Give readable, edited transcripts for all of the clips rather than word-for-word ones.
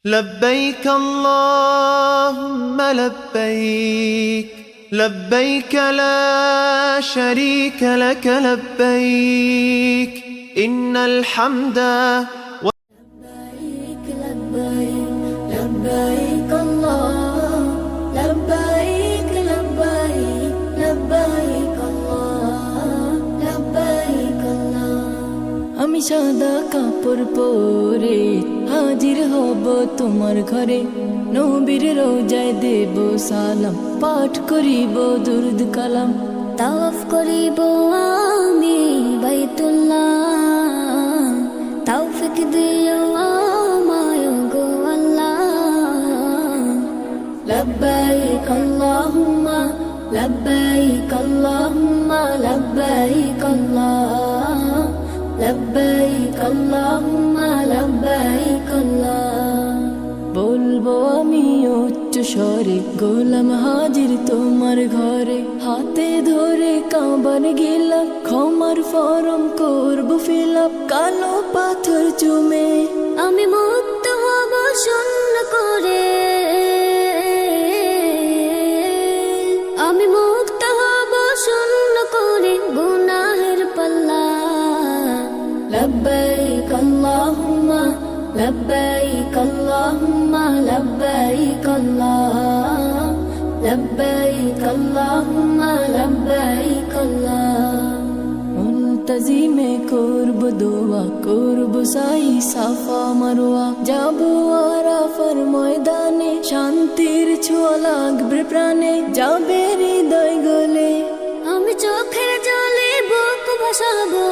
لبيك اللهم لبيك لبيك لا شريك لك لبيك إن الحمد لبيك لبيك لبيك الله لبيك لبيك لبيك الله لبيك الله আমি সাদা কাপড় পরে হাজির হব তোমার ঘরে নবীর রোজায় দেব সালাম পাঠ করিব দুরুদ কালাম তাওয়াফ করিব আমি বাইতুল্লাহ তৌফিক দিও আমায় গো আল্লাহ লব্বাইক আল্লাহুম্মা লব্বাইক আল্লাহুম্মা লব্বাইক আল্লাহ লব্বাইক আল্লাহুম্মা লব্বাইক আল্লাহ বলবো আমি উচ্চ স্বরে গোলাম হাজির তোমার ঘরে হাতে ধরে কাবার গেলাম ক্ষমার ফরম করব ফিলাপ কালো পাথর চুমে আমি মুক্ত হব শূন্য করে আমি মুক্ত হব শূন্য করে গুনাহের পাল্লা লব্বাইক আল্লাহুম্মা لبيك اللهم لبيك الله لبيك اللهم لبيك الله মুলতাজিমে করব দোয়া করব সাই সাফা মারওয়া যাব আরাফার ময়দানে শান্তির ছোঁয়া লাগবে প্রাণে যাবে হৃদয় গলে আমি চোখের জলে বুক ভাসাবো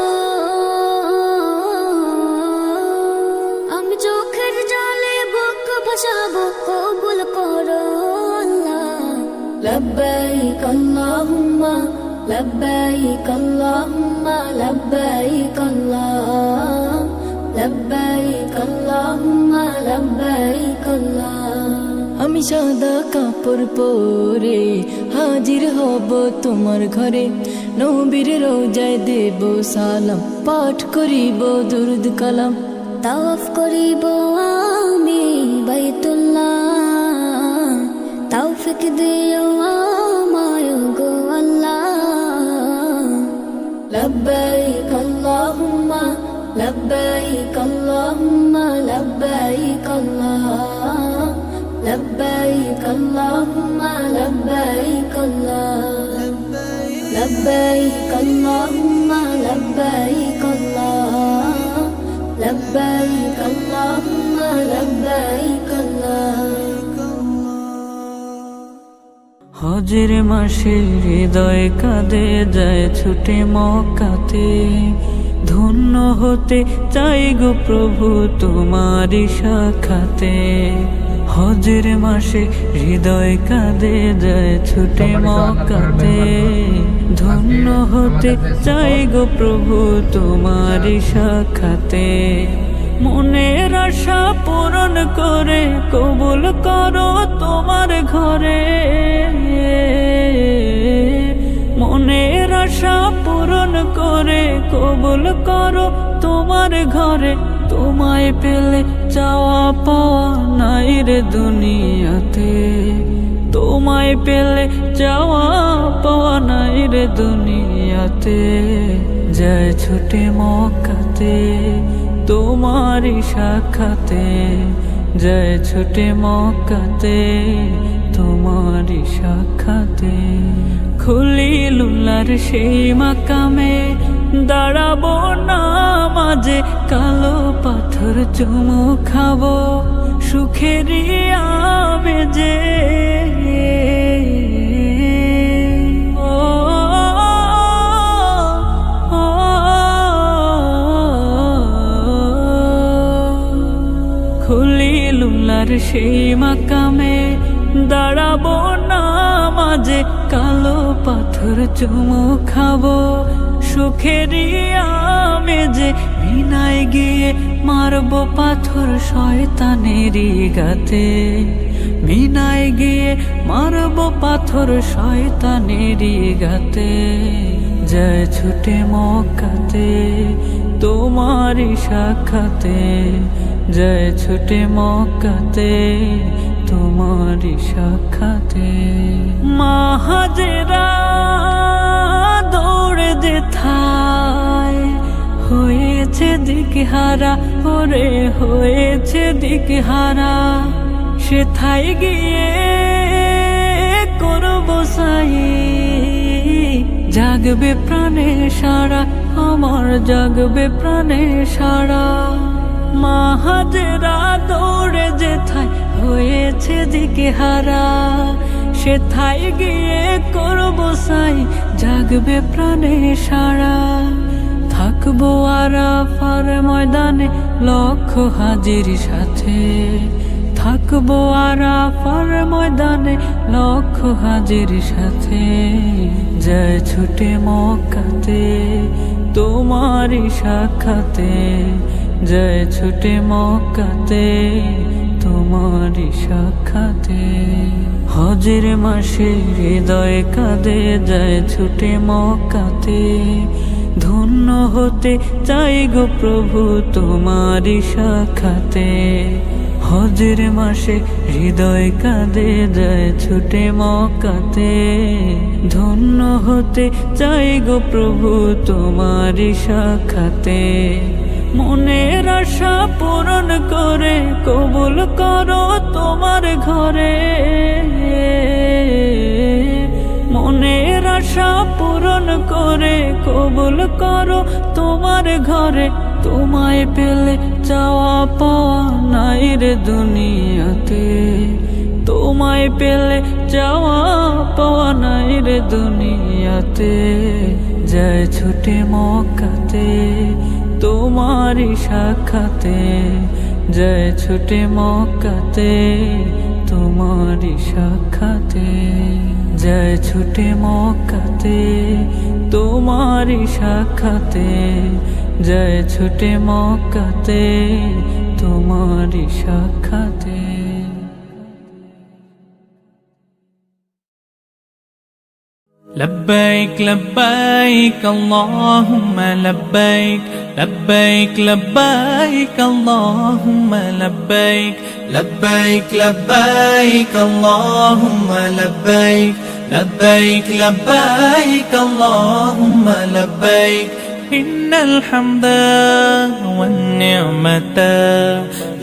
চোখের জলে বুক ভাসাবো কবুল করো আল্লাহ লব্বাইক আল্লাহুম্মা লব্বাইক আল্লাহুম্মা লব্বাইক আল্লাহ লব্বাইক আল্লাহুম্মা লব্বাইক আল্লাহ আমি সাদা কাপড় পরে হাজির হব তোমার ঘরে নবীর রোজায় দেব সালাম পাঠ করিব দুরুদ কালাম তাওয়াফ করিব আমি বাইতুল্লাহ তৌফিক দিও আমায় গো আল্লাহ লব্বাইক আল্লাহুম্মা লব্বাইক আল্লাহুম্মা লব্বাইক আল্লাহ লব্বাইক আল্লাহুম্মা লব্বাইক আল্লাহ লব্বাইক আল্লাহুম্মা লব্বাইক আল্লাহ لبيك اللهم لبيك الله হজের মাসে হৃদয় কাঁদে যায় ছুটে মক্কাতে ধন্য হতে চাই গো প্রভু তোমারি সাক্ষাতে হজের মাসে হৃদয় কাঁদে যায় ছুটে মক্কাতে ধন্য হতে চাই গো প্রভু তোমারি সাক্ষাতে মনের আশা পূরণ করে কবুল করো তোমার ঘরে মনের আশা পূরণ করে কবুল করো তোমার ঘরে তোমায় পেলে চাওয়া পাওয়া নাই রে দুনিয়াতে তোমায় পেলে চাওয়া পাওয়া নাই রে দুনিয়াতে যায় ছুটে মক্কাতে তোমারি সাক্ষাতে যায় ছুটে মক্কাতে তোমারি সাক্ষাতে খলিলুল্লাহর সেই মাকামে দাঁড়াবো না মাঝে কালো পাথর চুমু খাবো সুখেরই আবেজে খলিলুল্লাহর সেই মাকামে দাঁড়াবো না মাঝে কালো পাথর চুমু খাবো সুখেরই আমেজে মিনায় গিয়ে মারবো পাথর শয়তানেরই গাতে মিনায় গিয়ে মারবো পাথর শয়তানেরই গাতে যায় ছুটে মক্কাতে তোমারি সাক্ষাতে যায় ছুটে মক্কাতে তোমারি সাক্ষাতে। মা হাজেরা দৌড়ে যেথায় হয়েছে দিকহারা, ওরে হয়েছে দিকহারা, সেথায় গিয়ে করব সাই, জাগবে প্রাণে সারা, আমার জাগবে প্রাণে সারা। মা হাজেরা দৌড়ে যেথায় হয়েছে দিকহারা, সেথায় গিয়ে করব সাই, জাগবে প্রাণে সারা। থাকবো আরাফার ময়দানে লক্ষ হাজির সাথে, থাকবো আরাফার ময়দানে লক্ষ হাজির সাথে, যায় ছুটে মক্কাতে তোমারি সাক্ষাতে, যায় ছুটে মক্কাতে তোমারি সাক্ষাতে। হজের মাসে হৃদয় কাঁদে যায় ছুটে মক্কাতে, ধন্য হতে চাই গো প্রভু তোমারি সাক্ষাতে। হজের মাসে হৃদয় কাঁদে যায় ছুটে মক্কাতে, ধন্য হতে চাই গো প্রভু তোমারি সাক্ষাতে। মনের আশা পূরণ করে কবুল করো তোমার ঘরে, মনের আশা পূরণ করে কবুল করো তোমার ঘরে। তোমায় পেলে চাওয়া পাওয়া নাই রে দুনিয়াতে, তোমায় পেলে চাওয়া পাওয়া নাই রে দুনিয়াতে, যায় ছুটে মক্কাতে তোমারি সাক্ষাতে, যায় ছুটে মক্কাতে তোমারি সাক্ষাতে, যায় ছুটে মক্কাতে তোমারি সাক্ষাতে, যায় ছুটে মক্কাতে তোমারি সাক্ষাতে। لبيك لبيك اللهم لبيك، لبيك لبيك اللهم لبيك، لبيك لبيك اللهم لبيك، لبيك لبيك اللهم لبيك. إن الحمد والنعمة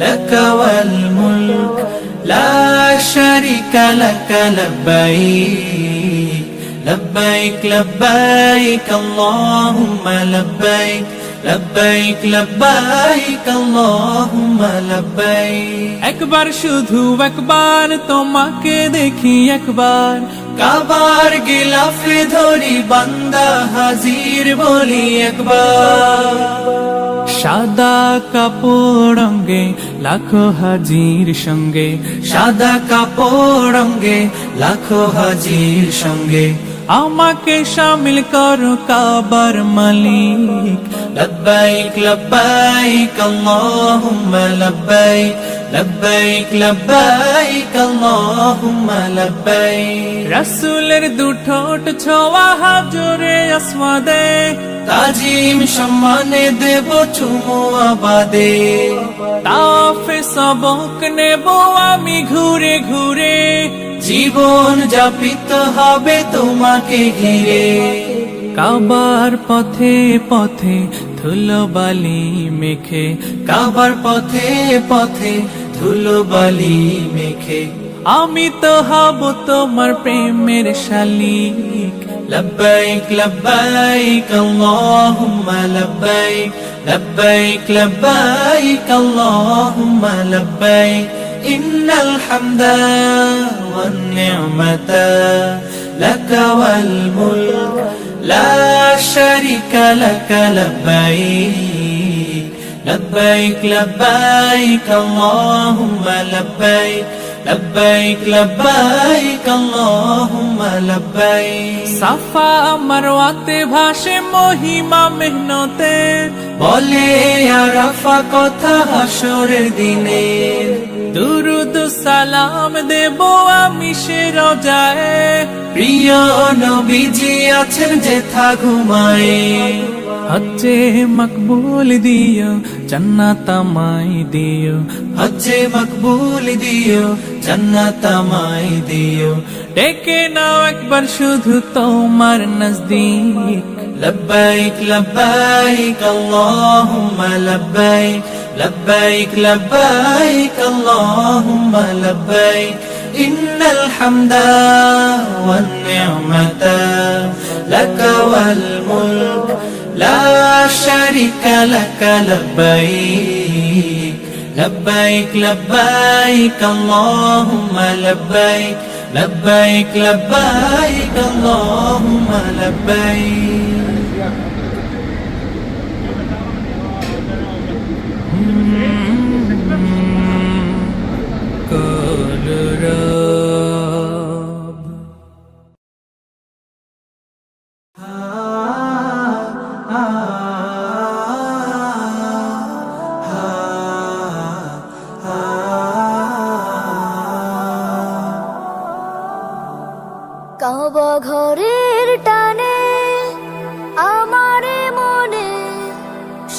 لك والملك لا شريك لك. لبيك لبيك لبيك اللهم لبيك، لبيك لبيك اللهم لبيك. একবার শুধু একবার তোমাকে দেখি, একবার কাবার গিলাফে ধরি বান্দা হাজির বলি একবার। সাদা কাপড় রঙে লাখো হাজির সঙ্গে, সাদা কাপড় রঙে লাখো হাজির সঙ্গে, আমাকে শামিল করো কাবার মালিক। লব্বাইক লব্বাইক আল্লাহুম্মা লব্বাইক, লব্বাইক লব্বাইক আল্লাহুম্মা লব্বাইক। রাসূলের দুঠোঁট ছোঁয়া হাজরে আসওয়াদে, তাজিম সম্মানে দেব চুমু আবাদে। তাওয়াফে সবক নেব আমি ঘুরে ঘুরে, জীবন যাপিত হবে তোমাকে ঘিরে। কাবার পথে পথে ধুলো বালি মেখে, কাবার পথে পথে ধুলো বালি মেখে, আমি তো হব তোমার প্রেমের শালিক। লব্বাইক লব্বাইক আল্লাহুম্মা লব্বাইক, লব্বাইক লব্বাইক আল্লাহুম্মা লব্বাইক। ইন্নাল হামদা ওয়ান নি'মাতা লাকা ওয়াল মুলক লা শারীকা লাকা। লব্বাইক লব্বাইক লব্বাইক আল্লাহুম্মা লব্বাইক, লব্বাইক লব্বাইক আল্লাহুম্মা লব্বাইক। সাফা মারওয়াতে ভাসে মহিমা মেহনতে, বলে আরাফা কথা হাসরের দিনে। দুরুদ সালাম দেব আমি সে রোজায় প্রিয় নবীজি আছেন যেথা ঘুমায় হজ্জে মকবুল দিও জান্নাত আমায় দিও হজ্জে মকবুল দিও জান্নাত আমায় দিও ডেকে নাও একবার শুধু তোমার নজদীক লব্বাইক লব্বাইক আল্লাহুম্মা লব্বাইক লব্বাইক লব্বাইক আল্লাহুম্মা লব্বাইক ইন্নাল হামদা ওয়ান নি'মাতা লাকা ওয়াল মুলক লা শারিকা লাকা লব্বাইক লব্বাইক লব্বাইক আল্লাহুম্মা লব্বাইক লব্বাইক লব্বাইক আল্লাহুম্মা লব্বাইক কাবা ঘরের টানে আমারে মনে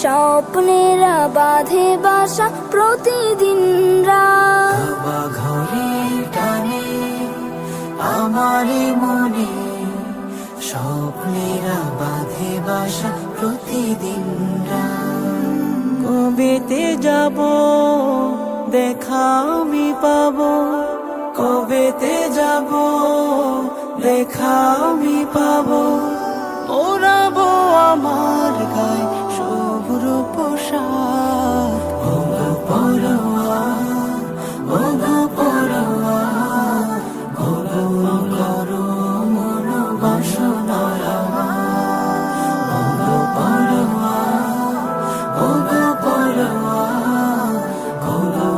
স্বপ্নেরা বাঁধে বাসা প্রতিদিন রাত কাবা ঘরের টানে আমারে মনে স্বপ্নেরা বাঁধে বাসা প্রতিদিন কবেতে যাব দেখা আমি পাবো কবেতে যাব দেখা আমি পাবো ওরাবো আমার গায়ে শুভ্র পোশাক ওগো পরোয়া ওগো পরোয়া ওগো করো মন বাসনা ওগো পরোয়া ওগো পরোয়া ওগো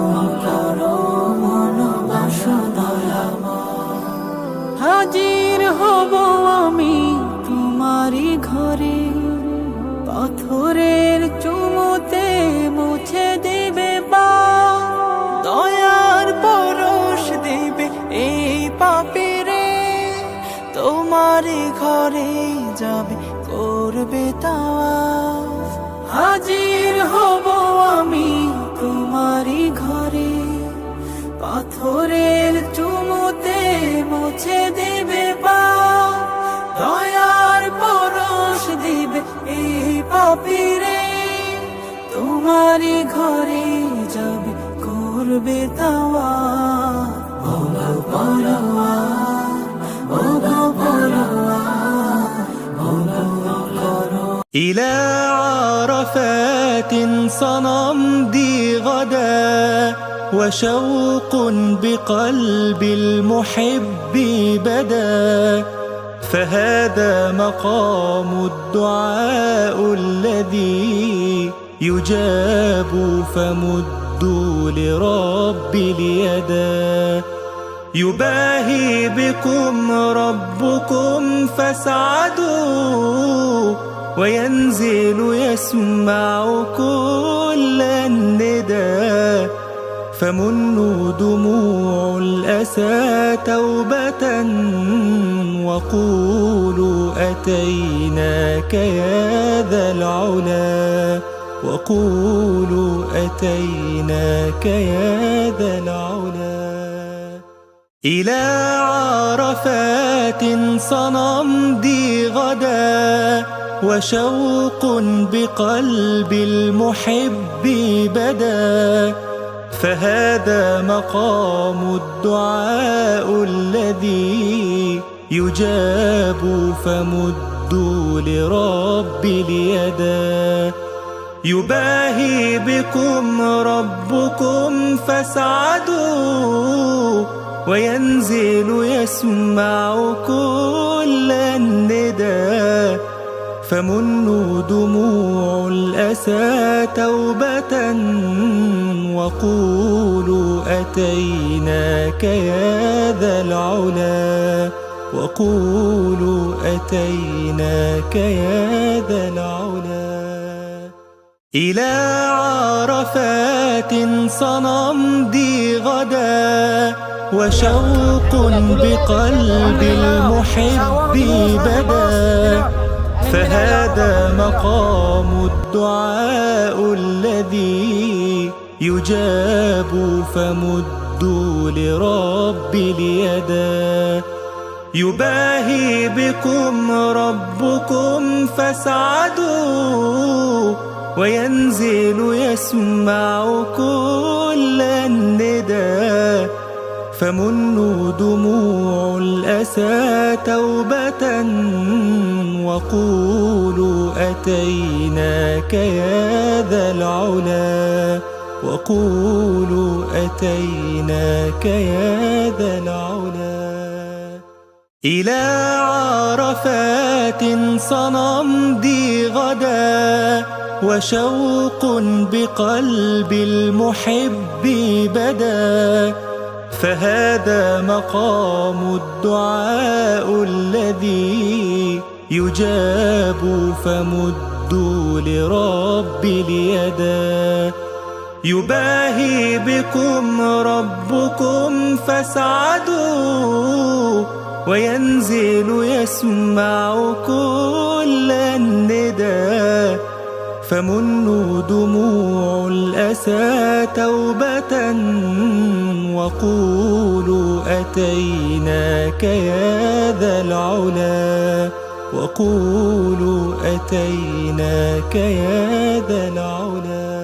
করো মন বাসনা হাজির হব আমি তোমারই ঘরে পাথরের চুমুতে মুছে দেবে বা দয়ার পরশ দেবে এই পাপীরে তোমারই ঘরে যাবে করবে তাওয়াফ হাজির হব আমি তোমারই ঘরে পাথরের চুমুতে মুছে দেবে পা দয়ার পরশ দিবে এই পাপীরে তোমারই ঘরে যাবে করবে তাওয়াফ ওগো পরোয়া ওগো পরোয়া ওগো করো إلى عرفات سنمضي غدا وشوق بقلب المحب بدا فهذا مقام الدعاء الذي يجاب فمدوا لرب اليدا يباهي بكم ربكم فاسعدوا وينزل يسمع كل الندى فمنوا دموع الأسى توبة وقولوا أتيناك يا ذا العلا وقولوا أتيناك يا ذا العلا إلى عرفات سنمضي غدا وشوق بقلب المحب بدا فهذا مقام الدعاء الذي يجاب فمدوا لرب اليدا يباهي بكم ربكم فاسعدوا وينزل يسمع كل الندى فمنوا دموع الأسى توبة وقولوا أتيناك يا ذا العلا وقولوا أتيناك يا ذا العلا إلى عرفات سنمضي غدا وشوق بقلب المحب بدا، فهذا مقام الدعاء الذي يجاب، فمدوا لرب اليدا. يباهي بكم ربكم فاسعدوا، وينزل يسمع كل الندى، فمنوا دموع الأسى توبة، وقولوا أتيناك يا ذا العلا، وقولوا أتيناك يا ذا العلا. إلى عرفات سنمضي غدا، وشوق بقلب المحب بدا، فهذا مقام الدعاء الذي يجاب، فمدوا لرب اليدا. يباهي بكم ربكم فاسعدوا، وينزل يسمع كل الندى، فمنوا دموع الأسى توبة، وقولوا أتيناك يا ذا العلا، وقولوا أتيناك يا ذا العلا.